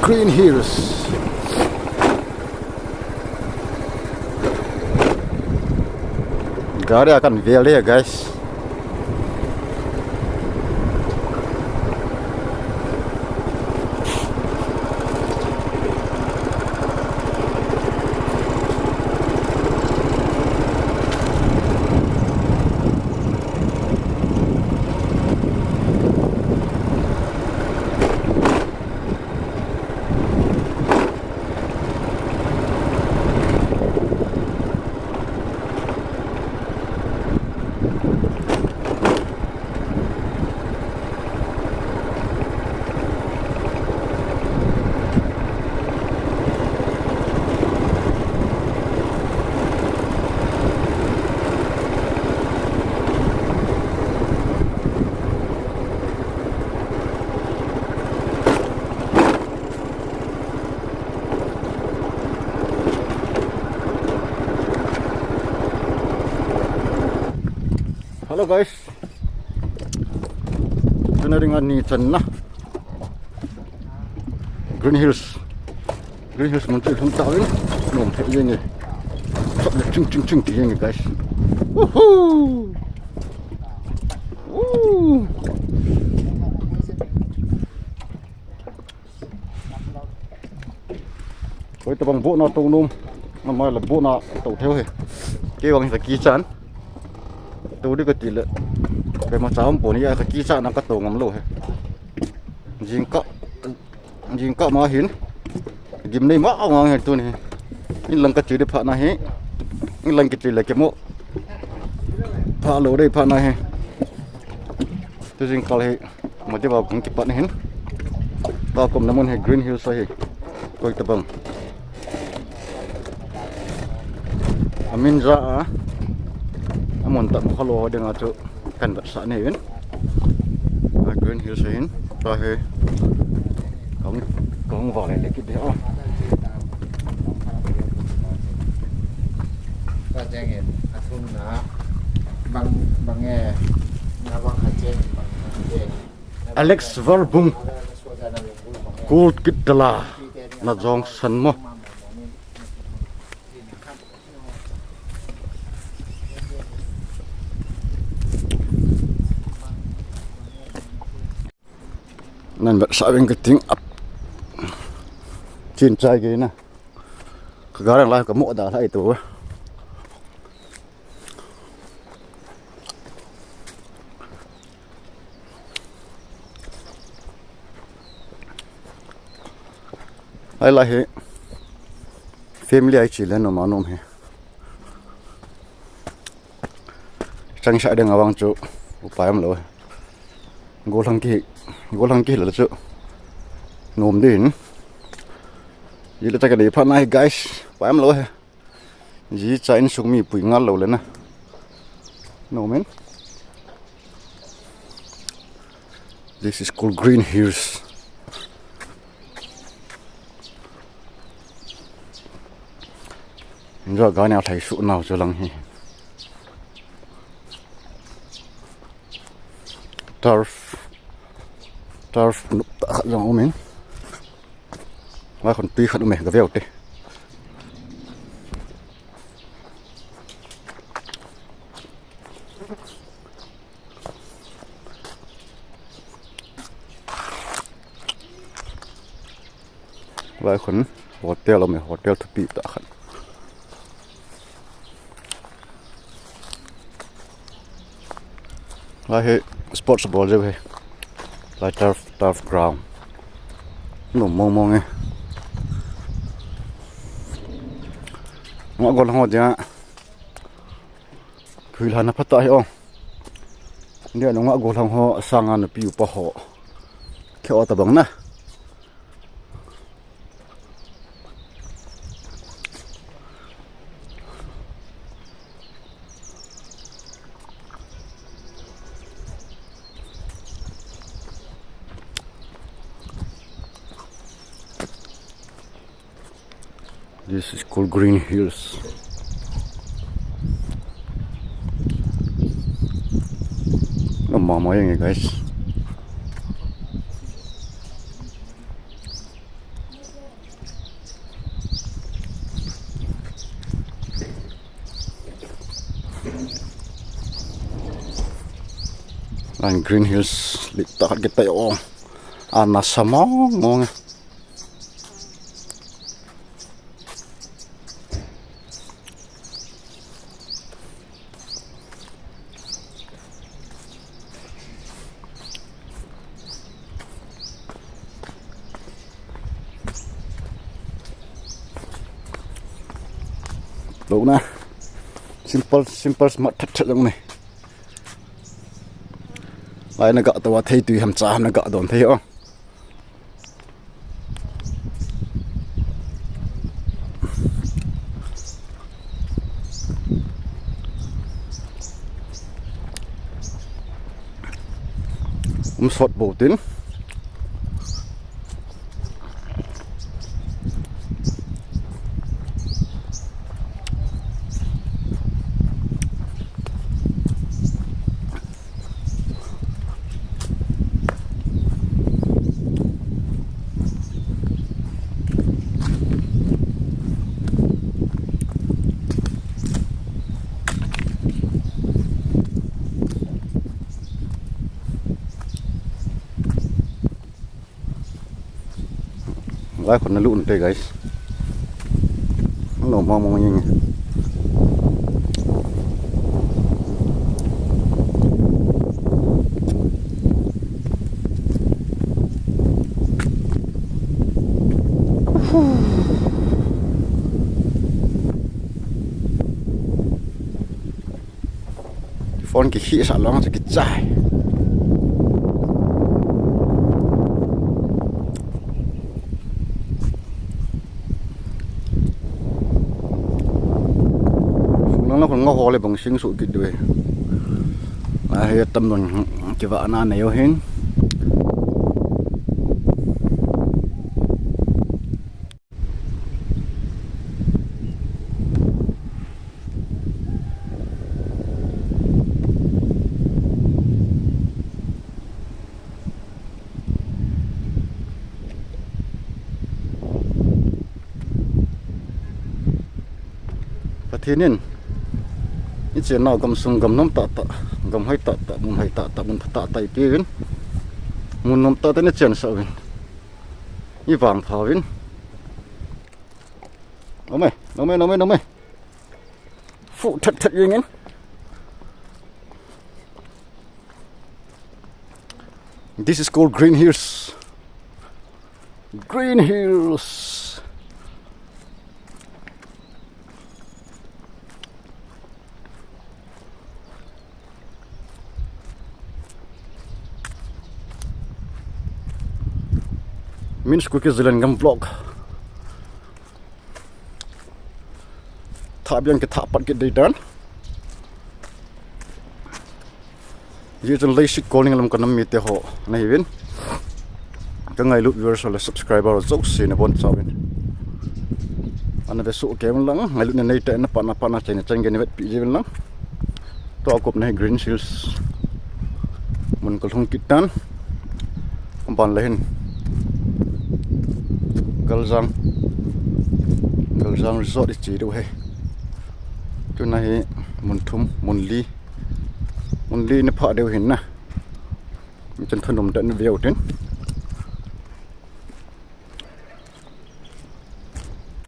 Green Hills. Gari akan vele ya guys. Halo guys, kena dengan ni tanah Green Hills muncul hentak ni, nom je ni, tak ada cing je ni guys. Woohoo, woo. Koi tabang bo na tong nom, namai la bo na tàu theo he, kêu bằng phải kỹ chán. Tôi đi cái tỷ lệ cái mà cháu bố này cái kỹ năng cắt tổ ngắm lỗ hết riêng cọ mà hiến dìm này mắc ngon hết tôi này những lần cái chữ để phá này hết những lần cái chữ là cái mộ phá lỗ đây phá này hết tôi riêng cọ hết mà đi vào cũng chụp bạn hết tao cùng nắm hết Green Hills hết coi tập bằng amin ra Amun tak kalau dengan tu kan besar ni kan, Green Hills ini, tapi kong vale lagi dia. Kajangan, aku nak bangnya nawang hajen. Alex Verbung, Gold Gidala, na jong san mo. Nên bạn sợ bên cái tiếng ập trên trai kia nè, cái gái đang lai có mộ đã thấy tủ ai lại hết family ai chỉ lên nó mà nôm hết chẳng sợ đừng ngавang chỗ phải không rồi ngô lăng kia là chỗ nôm đến vậy là cái này phát này guys phải không rồi gì chạy xuống mi bụi ngal lâu lên nè nôm đến this is called Green Hills. Rồi cái nào thấy sụn nào cho lăng hi turf núp tạ khát dòng ôm mình và còn tuy khát mẹ cái vẹo tê và còn hotel là mẹ hotel thập bị tạ khát là hệ sports ball rồi là turf ground nó mong nghe ngõ còn họ chứ cứ là nó phát tài không nếu nó ngõ còn họ sang ăn piu pa họ kéo ta bằng nè This is called Green Hills. Nó mò guys. Line Green Hills litak kita yo anas sama ngong. Lâu na simple smart thật luôn này. Lại nó gõ tao thấy tùy hầm trà nó gõ đồn thấy không? Sốt bổ tín. Lại còn nó lụn đây guys. Nó mong nhanh. Phone cái khí sẵn lắm cái dài. Nó còn ngó hồ lại bằng sinh sụi kịch đuôi. Ai tâm mình cái vợ na này hết. Thế nên ít chuyện nào cầm súng cầm nắm tạ cầm hay tạ muốn hay tạ muốn tạ tay kia vin muốn nắm tạ tới nó chuyện sợ vin như vàng thảo vin nó mày phụ thật gì nghe. This is called Green Hills. Green Hills. Means Kuki ZALENGAM vlog. Thap yang kita pat kita dan. Jadi lagi calling Lamka nama itu ho. Nahi win. Kengai lu viewers oleh subscriber jauh sih na bon sawin. Anda besok kemen lang. Ngai lu na itu na pana cina gini wet pijai lang. Tu aku nahi Green Hills. Mun kalung kita. Kampan lain. Galzang resort is chỉ đâu hay chỗ này muốn ly nó phá đều hình nè chân thân đồng trận video trên